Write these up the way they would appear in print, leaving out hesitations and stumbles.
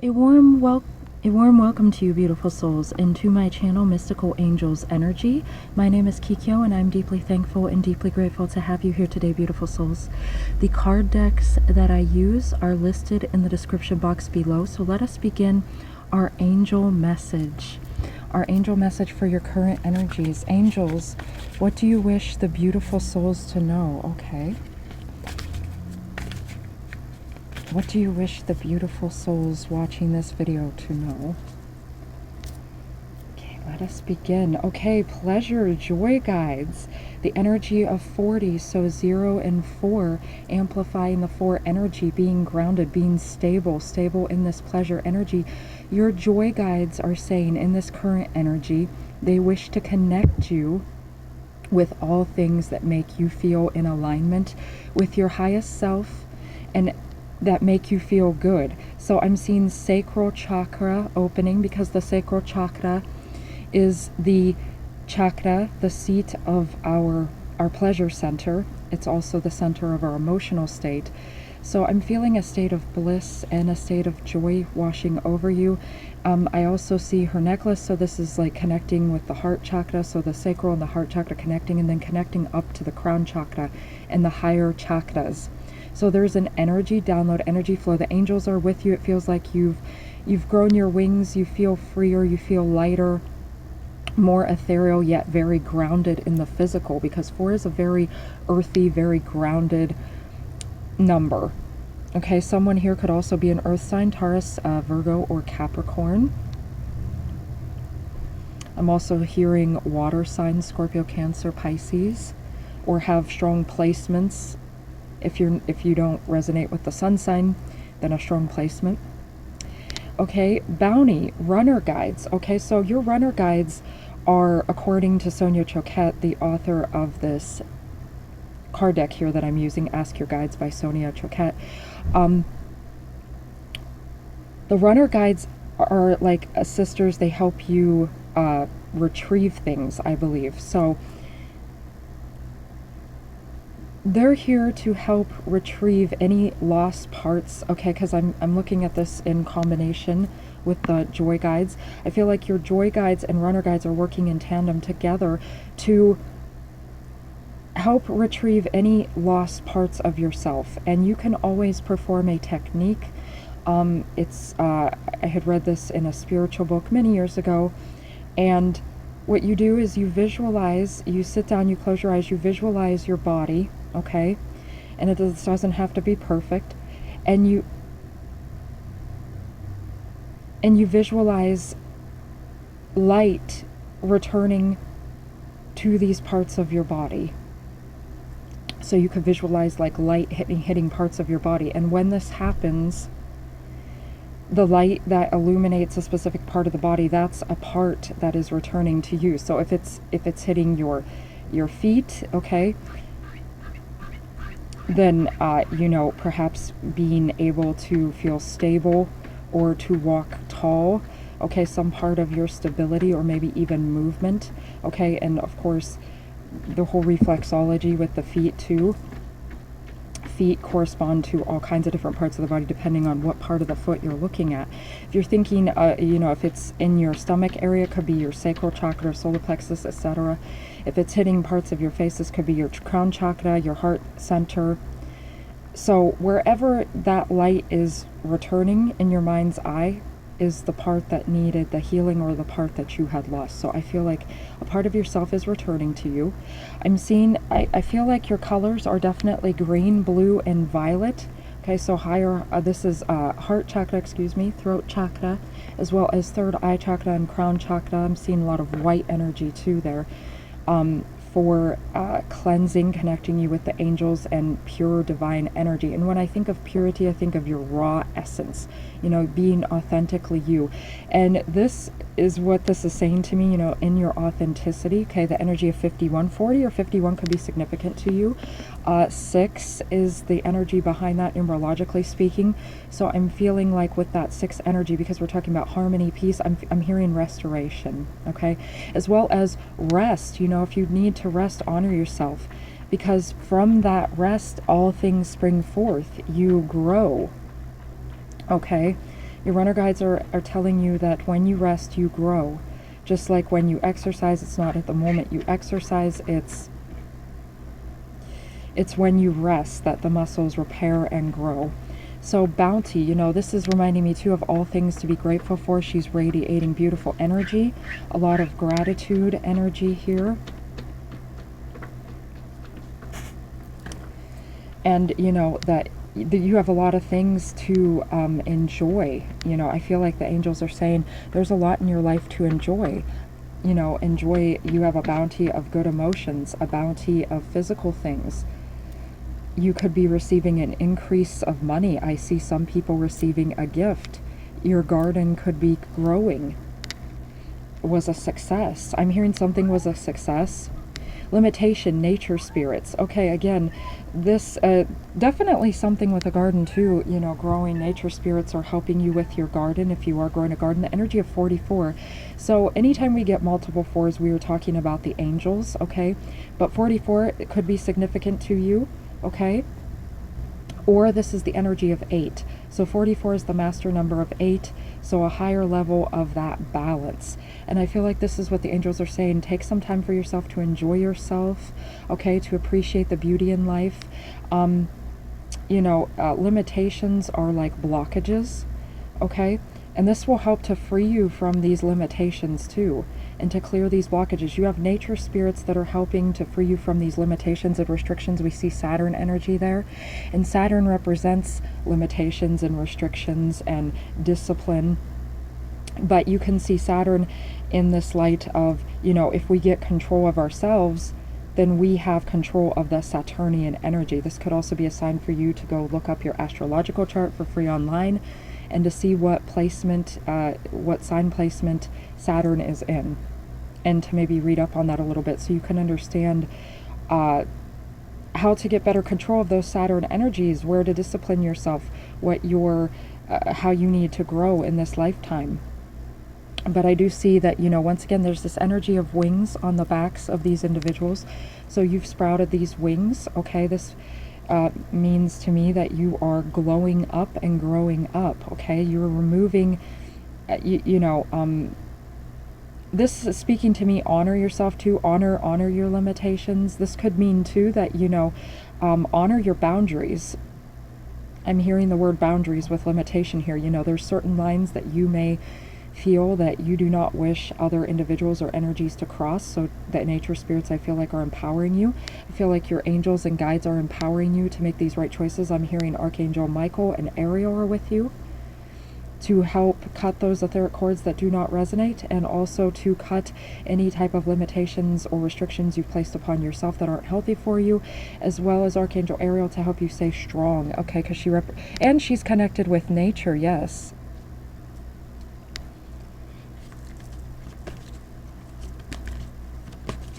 A warm welcome to you, beautiful souls, and to my channel, Mystical Angels Energy. My name is Kikyo, and I'm deeply thankful and deeply grateful to have you here today, beautiful souls. The card decks that I use are listed in the description box below, so let us begin our angel message. Our angel message for your current energies. Angels, what do you wish the beautiful souls to know? Okay. What do you wish the beautiful souls watching this video to know? Okay, let us begin. Okay, pleasure, joy guides. The energy of 40, so 0 and 4, amplifying the 4 energy, being grounded, being stable in this pleasure energy. Your joy guides are saying in this current energy, they wish to connect you with all things that make you feel in alignment with your highest self and that make you feel good. So I'm seeing sacral chakra opening, because the sacral chakra is the chakra, the seat of our pleasure center. It's also the center of our emotional state. So I'm feeling a state of bliss and a state of joy washing over you. I also see her necklace, so this is like connecting with the heart chakra, so the sacral and the heart chakra connecting, and then connecting up to the crown chakra and the higher chakras. So there's an energy download, energy flow. The angels are with you. It feels like you've grown your wings. You feel freer. You feel lighter, more ethereal, yet very grounded in the physical, because 4 is a very earthy, very grounded number. Okay, someone here could also be an earth sign, Taurus, Virgo, or Capricorn. I'm also hearing water signs, Scorpio, Cancer, Pisces, or have strong placements. If you don't resonate with the sun sign, then a strong placement. Okay, bounty, runner guides. Okay, so your runner guides are, according to Sonia Choquette, the author of this card deck here that I'm using, Ask Your Guides by Sonia Choquette. The runner guides are like sisters. They help you retrieve things, I believe. So they're here to help retrieve any lost parts, okay, because I'm looking at this in combination with the joy guides. I feel like your joy guides and runner guides are working in tandem together to help retrieve any lost parts of yourself. And you can always perform a technique. I had read this in a spiritual book many years ago, and what you do is you visualize, you sit down, you close your eyes, you visualize your body, okay? And it doesn't have to be perfect. And you visualize light returning to these parts of your body. So you could visualize like light hitting parts of your body. And when this happens, the light that illuminates a specific part of the body, that's a part that is returning to you. So if it's hitting your feet, okay, then perhaps being able to feel stable or to walk tall, okay, some part of your stability, or maybe even movement, okay. And of course the whole reflexology with the feet too. Feet correspond to all kinds of different parts of the body depending on what part of the foot you're looking at. If you're thinking, if it's in your stomach area, it could be your sacral chakra, solar plexus, etc. If it's hitting parts of your face, this could be your crown chakra, your heart center. So wherever that light is returning in your mind's eye is the part that needed the healing, or the part that you had lost. So I feel like a part of yourself is returning to you. I'm seeing, I feel like your colors are definitely green, blue, and violet. Okay, so higher, this is heart chakra, throat chakra, as well as third eye chakra and crown chakra. I'm seeing a lot of white energy too there. For cleansing, connecting you with the angels and pure divine energy. And when I think of purity, I think of your raw essence, being authentically you. And this is what this is saying to me, in your authenticity. Okay, the energy of 51, 40 or 51 could be significant to you. 6 is the energy behind that, numerologically speaking. So I'm feeling like with that 6 energy, because we're talking about harmony, peace, I'm hearing restoration, okay, as well as rest. If you need to rest, honor yourself, because from that rest all things spring forth. You grow, okay, Your runner guides are telling you that when you rest, you grow. Just like when you exercise, it's not at the moment you exercise, it's when you rest that the muscles repair and grow. So bounty, you know, this is reminding me too of all things to be grateful for. She's radiating beautiful energy, a lot of gratitude energy here. And, you know, that you have a lot of things to enjoy. You know, I feel like the angels are saying there's a lot in your life to enjoy. You know, enjoy, you have a bounty of good emotions, a bounty of physical things. You could be receiving an increase of money. I see some people receiving a gift. Your garden could be growing. Was a success. I'm hearing something was a success. Limitation, nature spirits. Okay, again, this definitely something with a garden too. You know, growing nature spirits are helping you with your garden if you are growing a garden. The energy of 44. So anytime we get multiple fours, we were talking about the angels, okay? But 44, it could be significant to you, okay? Or this is the energy of 8. So 44 is the master number of 8, so a higher level of that balance. And I feel like this is what the angels are saying. Take some time for yourself to enjoy yourself, okay, to appreciate the beauty in life. You know, limitations are like blockages, okay? And this will help to free you from these limitations too, and to clear these blockages. You have nature spirits that are helping to free you from these limitations and restrictions. We see Saturn energy there, and Saturn represents limitations and restrictions and discipline. But you can see Saturn in this light of, you know, if we get control of ourselves, then we have control of the Saturnian energy. This could also be a sign for you to go look up your astrological chart for free online, and to see what placement, what sign placement Saturn is in, and to maybe read up on that a little bit so you can understand how to get better control of those Saturn energies, where to discipline yourself, what your, how you need to grow in this lifetime. But I do see that, you know, once again, there's this energy of wings on the backs of these individuals. So you've sprouted these wings, okay? This means to me that you are glowing up and growing up, okay? You're removing, this is speaking to me, honor yourself too, honor your limitations. This could mean too that, you know, honor your boundaries. I'm hearing the word boundaries with limitation here. You know, there's certain lines that you may feel that you do not wish other individuals or energies to cross, so that nature spirits, I feel like, are empowering you. I feel like your angels and guides are empowering you to make these right choices. I'm hearing Archangel Michael and Ariel are with you to help cut those etheric cords that do not resonate, and also to cut any type of limitations or restrictions you've placed upon yourself that aren't healthy for you, as well as Archangel Ariel to help you stay strong, okay? Because and she's connected with nature, yes.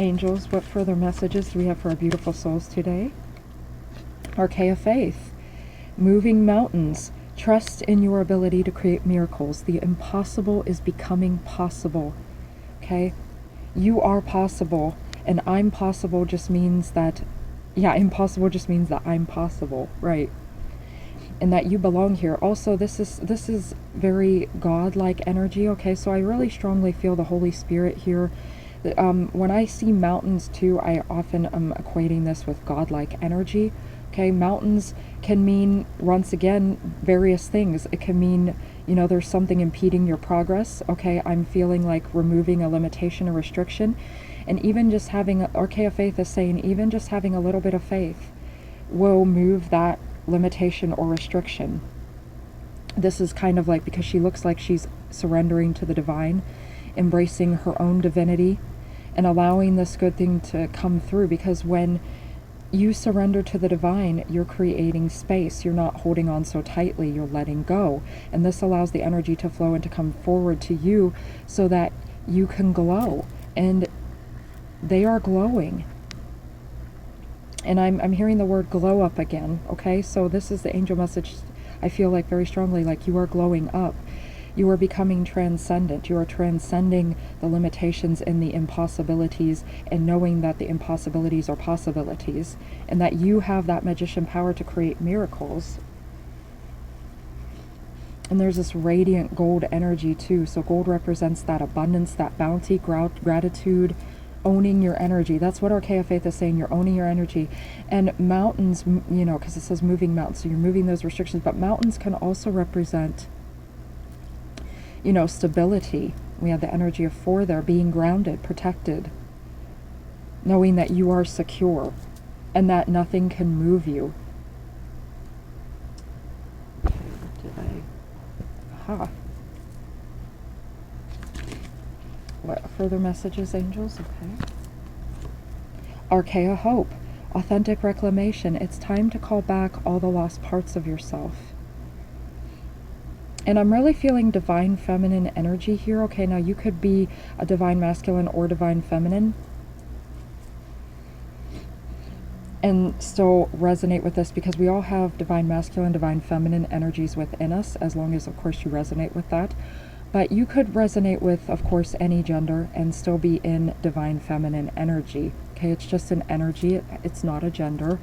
Angels, what further messages do we have for our beautiful souls today? Arcane of Faith. Moving mountains. Trust in your ability to create miracles. The impossible is becoming possible. Okay? You are possible. And I'm possible just means that, yeah, impossible just means that I'm possible, right? And that you belong here. Also, this is very God-like energy, okay? So I really strongly feel the Holy Spirit here. When I see mountains too, I often am equating this with godlike energy. Okay, mountains can mean, once again, various things. It can mean, you know, there's something impeding your progress. Okay, I'm feeling like removing a limitation or restriction. And even just having, Arcane of Faith is saying, even just having a little bit of faith will move that limitation or restriction. This is kind of like, because she looks like she's surrendering to the divine, embracing her own divinity, and allowing this good thing to come through. Because when you surrender to the divine, you're creating space. You're not holding on so tightly. You're letting go. And this allows the energy to flow and to come forward to you so that you can glow. And they are glowing. And I'm hearing the word glow up again. Okay, so this is the angel message. I feel like very strongly, like you are glowing up. You are becoming transcendent. You are transcending the limitations and the impossibilities, and knowing that the impossibilities are possibilities, and that you have that magician power to create miracles. And there's this radiant gold energy too. So gold represents that abundance, that bounty, gratitude, owning your energy. That's what Archaea Faith is saying. You're owning your energy. And mountains, you know, because it says moving mountains, so you're moving those restrictions. But mountains can also represent, you know, stability. We have the energy of 4 there, being grounded, protected, knowing that you are secure and that nothing can move you. What further messages, angels? Okay. Archaea Hope, authentic reclamation. It's time to call back all the lost parts of yourself. And I'm really feeling divine feminine energy here. Okay, now you could be a divine masculine or divine feminine and still resonate with this, because we all have divine masculine, divine feminine energies within us, as long as, of course, you resonate with that. But you could resonate with, of course, any gender and still be in divine feminine energy. Okay, it's just an energy. It's not a gender.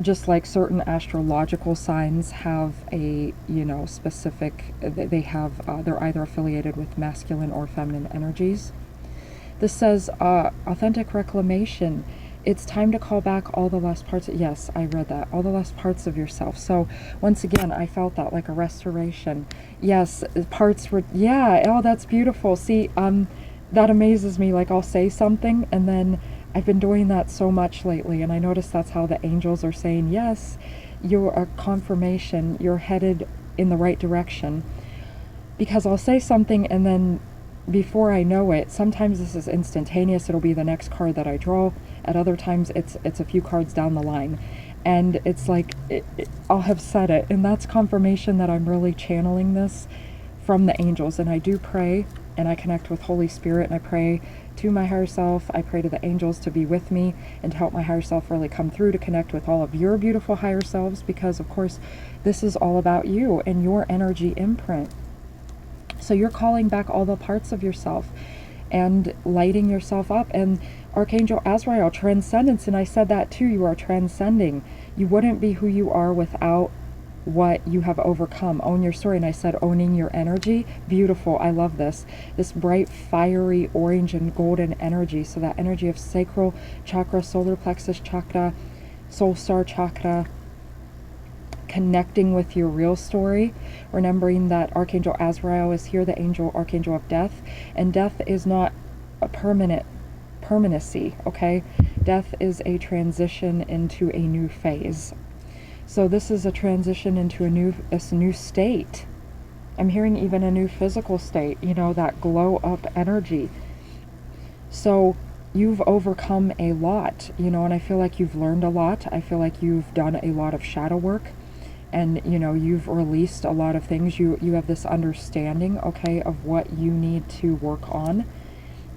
Just like certain astrological signs have a, you know, specific, they have, they're either affiliated with masculine or feminine energies. This says, authentic reclamation. It's time to call back all the lost parts. Yes, I read that. All the lost parts of yourself. So once again, I felt that like a restoration. Yes, parts were, yeah, oh, that's beautiful. See, that amazes me. Like, I'll say something and then I've been doing that so much lately, and I notice that's how the angels are saying, yes, you're a confirmation. You're headed in the right direction. Because I'll say something and then before I know it, sometimes this is instantaneous. It'll be the next card that I draw. At other times, it's a few cards down the line. And it's like, I'll have said it. And that's confirmation that I'm really channeling this from the angels. And I do pray, and I connect with Holy Spirit, and I pray to my higher self. I pray to the angels to be with me and to help my higher self really come through, to connect with all of your beautiful higher selves, because, of course, this is all about you and your energy imprint. So you're calling back all the parts of yourself and lighting yourself up. And Archangel Azrael, transcendence, and I said that too, you are transcending. You wouldn't be who you are without what you have overcome. Own your story. And I said owning your energy. Beautiful. I love this. This bright, fiery orange and golden energy. So that energy of sacral chakra, solar plexus chakra, soul star chakra, connecting with your real story, remembering that Archangel Azrael is here, the archangel of death, and death is not a permanency, okay? Death is a transition into a new phase. So this is a transition into a new state. I'm hearing even a new physical state, you know, that glow up energy. So you've overcome a lot, you know, and I feel like you've learned a lot. I feel like you've done a lot of shadow work. And, you know, you've released a lot of things. You have this understanding, okay, of what you need to work on.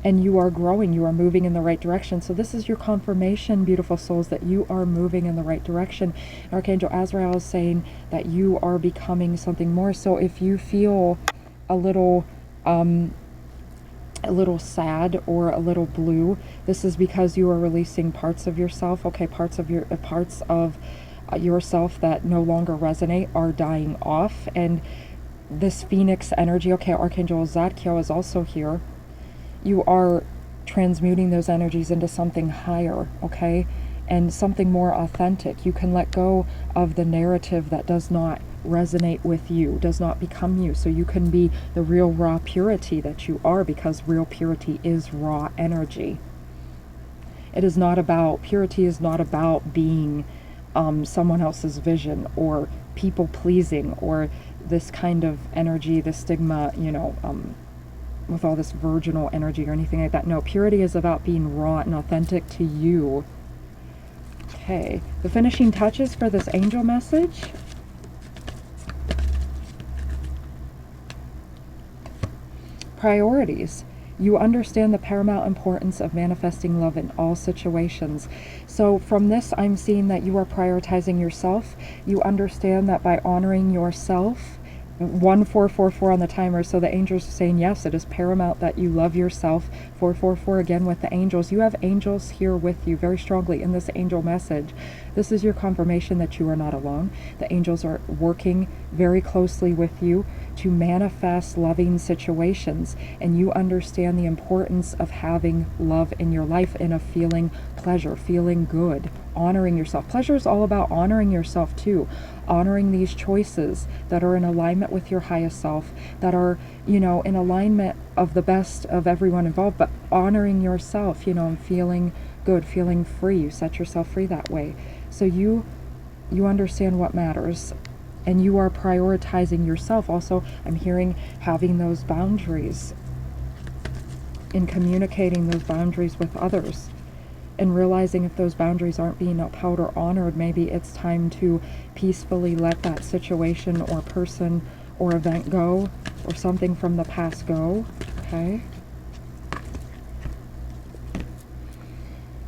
And you are growing. You are moving in the right direction. So this is your confirmation, beautiful souls, that you are moving in the right direction. Archangel Azrael is saying that you are becoming something more. So if you feel a little sad or a little blue, this is because you are releasing parts of yourself, okay, parts of yourself that no longer resonate are dying off. And this phoenix energy, okay, Archangel Zadkiel is also here. You are transmuting those energies into something higher, okay, and something more authentic. You can let go of the narrative that does not resonate with you, does not become you, so you can be the real raw purity that you are, because real purity is raw energy. It is not about, purity is not about being someone else's vision or people pleasing or this kind of energy, the stigma, you know, with all this virginal energy or anything like that. No, purity is about being raw and authentic to you. Okay, the finishing touches for this angel message. Priorities. You understand the paramount importance of manifesting love in all situations. So from this, I'm seeing that you are prioritizing yourself. You understand that by honoring yourself 1444 on the timer. So the angels are saying, yes, it is paramount that you love yourself. 444 again with the angels. You have angels here with you very strongly in this angel message. This is your confirmation that you are not alone. The angels are working very closely with you to manifest loving situations, and you understand the importance of having love in your life and of feeling pleasure, feeling good, honoring yourself. Pleasure is all about honoring yourself too, honoring these choices that are in alignment with your highest self, that are, you know, in alignment of the best of everyone involved, but honoring yourself, you know, and feeling good, feeling free. You set yourself free that way. So you understand what matters, and you are prioritizing yourself. Also, I'm hearing having those boundaries and communicating those boundaries with others, and realizing if those boundaries aren't being upheld or honored, maybe it's time to peacefully let that situation or person or event go, or something from the past go. Okay?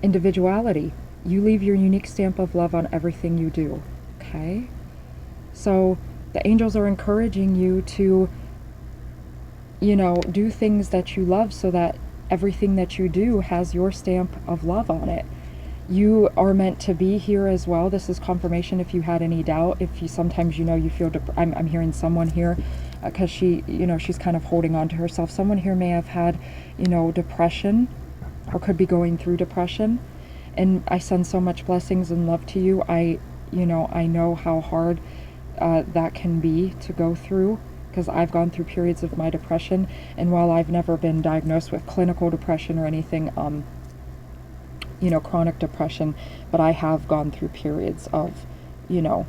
Individuality. You leave your unique stamp of love on everything you do. Okay? So the angels are encouraging you to, you know, do things that you love, so that everything that you do has your stamp of love on it. You are meant to be here as well. This is confirmation if you had any doubt. If you sometimes, you know, you feel, I'm hearing someone here, because she, you know, she's kind of holding on to herself. Someone here may have had, you know, depression, or could be going through depression. And I send so much blessings and love to you. I know how hard that can be to go through, because I've gone through periods of my depression, and while I've never been diagnosed with clinical depression or anything, you know, chronic depression, but I have gone through periods of, you know,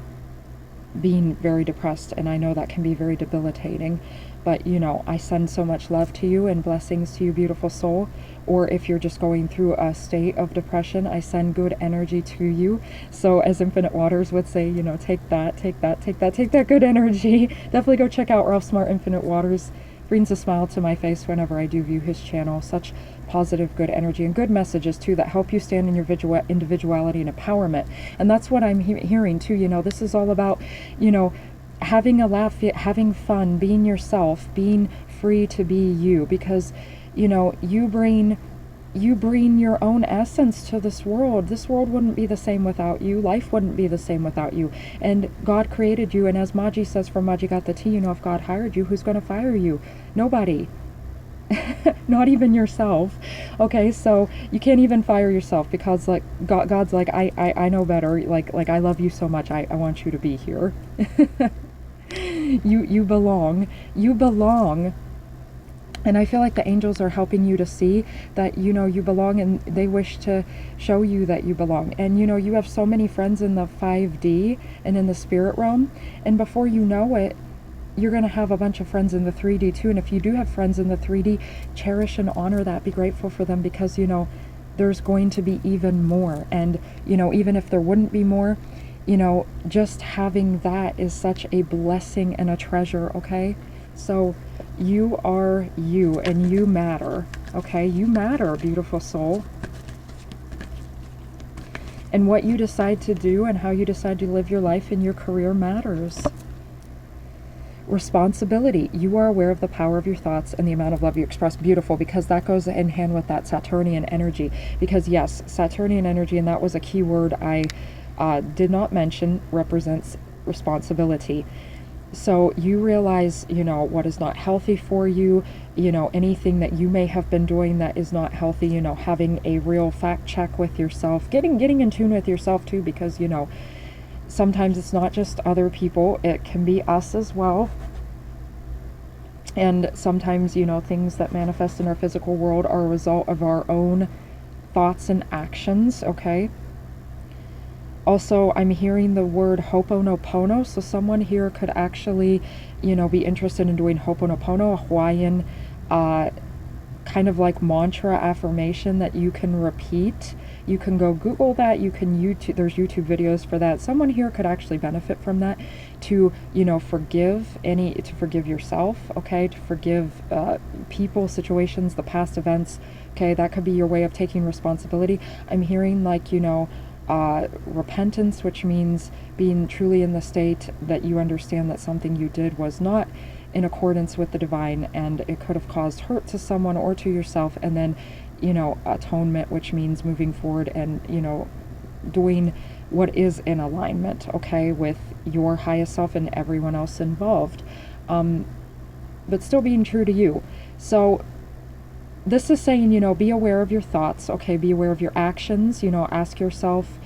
being very depressed, and I know that can be very debilitating. But, you know, I send so much love to you and blessings to you, beautiful soul. Or if you're just going through a state of depression, I send good energy to you. So as Infinite Waters would say, you know, take that good energy. Definitely go check out Ralph Smart Infinite Waters. Brings a smile to my face whenever I do view his channel. Such positive, good energy, and good messages too that help you stand in your individuality and empowerment. And that's what I'm hearing too. You know, this is all about, you know, having a laugh, having fun, being yourself, being free to be you, because, you know, you bring your own essence to this world. This world wouldn't be the same without you. Life wouldn't be the same without you. And God created you, and as Maji says from Maji Got the Tea, you know, if God hired you, who's going to fire you? Nobody. Not even yourself. Okay, so you can't even fire yourself, because like God's like, I know better. Like I love you so much. I want you to be here. You belong. You belong. And I feel like the angels are helping you to see that, you know, you belong, and they wish to show you that you belong. And, you know, you have so many friends in the 5D and in the spirit realm, and before you know it, you're going to have a bunch of friends in the 3D too. And if you do have friends in the 3D, cherish and honor that. Be grateful for them, because, you know, there's going to be even more. And, you know, even if there wouldn't be more, you know, just having that is such a blessing and a treasure, okay? So you are you, and you matter, okay? You matter, beautiful soul. And what you decide to do and how you decide to live your life and your career matters. Responsibility. You are aware of the power of your thoughts and the amount of love you express. Beautiful, because that goes in hand with that Saturnian energy. Because yes, Saturnian energy, and that was a key word I did not mention, represents responsibility. So you realize, you know, what is not healthy for you, you know, anything that you may have been doing that is not healthy, you know, having a real fact check with yourself, getting in tune with yourself too, because, you know, sometimes it's not just other people, it can be us as well. And sometimes, you know, things that manifest in our physical world are a result of our own thoughts and actions, okay? Also, I'm hearing the word Ho'oponopono, so someone here could actually, you know, be interested in doing Ho'oponopono, a Hawaiian kind of like mantra affirmation that you can repeat. You can go Google that, you can YouTube, there's YouTube videos for that. Someone here could actually benefit from that, to, you know, forgive yourself, okay, to forgive people, situations, the past events, okay, that could be your way of taking responsibility. I'm hearing, like, you know, repentance, which means being truly in the state that you understand that something you did was not in accordance with the divine and it could have caused hurt to someone or to yourself. And then, atonement, which means moving forward and, doing what is in alignment, okay, with your highest self and everyone else involved, but still being true to you. So this is saying, be aware of your thoughts, okay, be aware of your actions, ask yourself,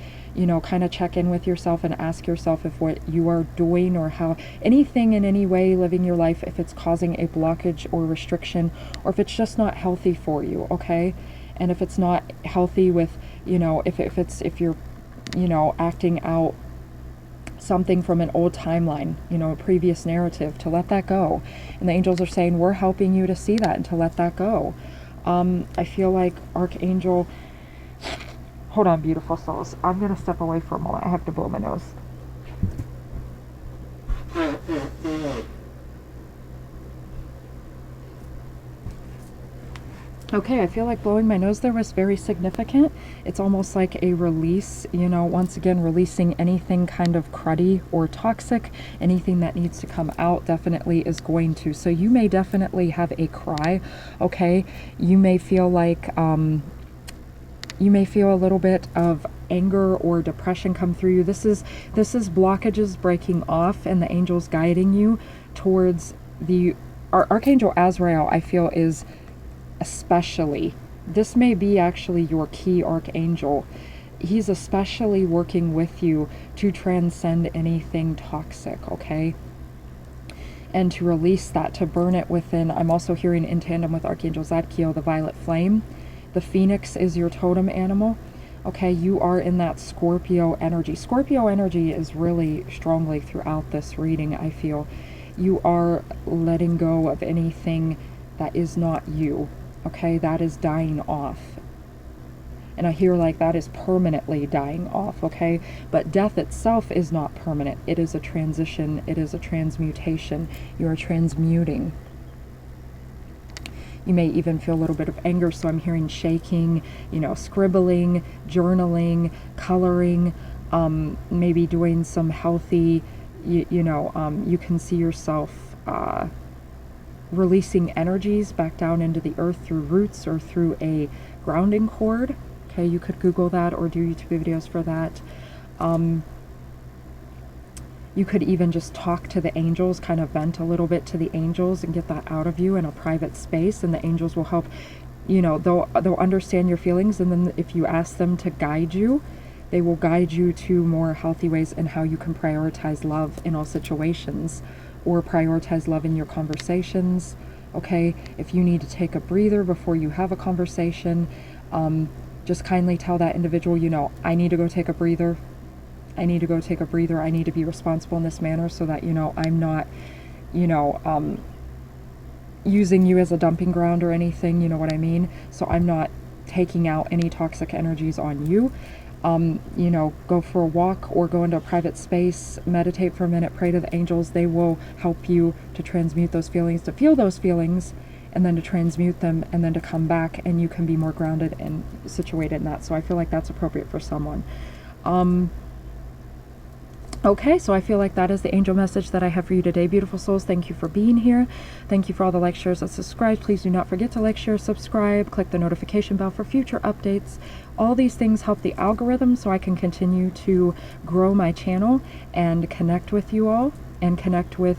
kind of check in with yourself and ask yourself if what you are doing or how anything in any way living your life, if it's causing a blockage or restriction, or if it's just not healthy for you, okay? And if it's not healthy with, if you're, acting out something from an old timeline, a previous narrative, to let that go. And the angels are saying, we're helping you to see that and to let that go. I feel like Archangel, hold on, beautiful souls. I'm going to step away for a moment. I have to blow my nose. Okay, I feel like blowing my nose there was very significant. It's almost like a release, once again, releasing anything kind of cruddy or toxic. Anything that needs to come out definitely is going to. So you may definitely have a cry, okay? You may feel like, you may feel a little bit of anger or depression come through you. This is blockages breaking off and the angels guiding you towards the Archangel Azrael. I feel is especially, this may be actually your key archangel. He's especially working with you to transcend anything toxic, okay? And to release that, to burn it within. I'm also hearing in tandem with Archangel Zadkiel, the violet flame. The phoenix is your totem animal. Okay, you are in that Scorpio energy. Scorpio energy is really strongly throughout this reading, I feel. You are letting go of anything that is not you. Okay, that is dying off. And I hear like that is permanently dying off, okay? But death itself is not permanent. It is a transition. It is a transmutation. You are transmuting. You may even feel a little bit of anger, so I'm hearing shaking, scribbling, journaling, coloring, maybe doing some healthy, you can see yourself releasing energies back down into the earth through roots or through a grounding cord. Okay, you could Google that or do YouTube videos for that. You could even just talk to the angels, kind of vent a little bit to the angels and get that out of you in a private space, and the angels will help, they'll understand your feelings, and then if you ask them to guide you, they will guide you to more healthy ways and how you can prioritize love in all situations, or prioritize love in your conversations, okay? If you need to take a breather before you have a conversation, just kindly tell that individual, I need to go take a breather. I need to go take a breather. I need to be responsible in this manner so that, I'm not, using you as a dumping ground or anything, you know what I mean? So I'm not taking out any toxic energies on you. Go for a walk or go into a private space, meditate for a minute, pray to the angels. They will help you to transmute those feelings, to feel those feelings, and then to transmute them, and then to come back, and you can be more grounded and situated in that. So I feel like that's appropriate for someone. Okay, so I feel like that is the angel message that I have for you today, beautiful souls. Thank you for being here. Thank you for all the likes, shares, and subscribes. Please do not forget to like, share, subscribe, click the notification bell for future updates. All these things help the algorithm so I can continue to grow my channel and connect with you all and connect with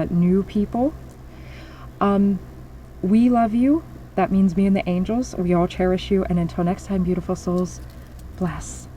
new people. We love you. That means me and the angels. We all cherish you. And until next time, beautiful souls, bless.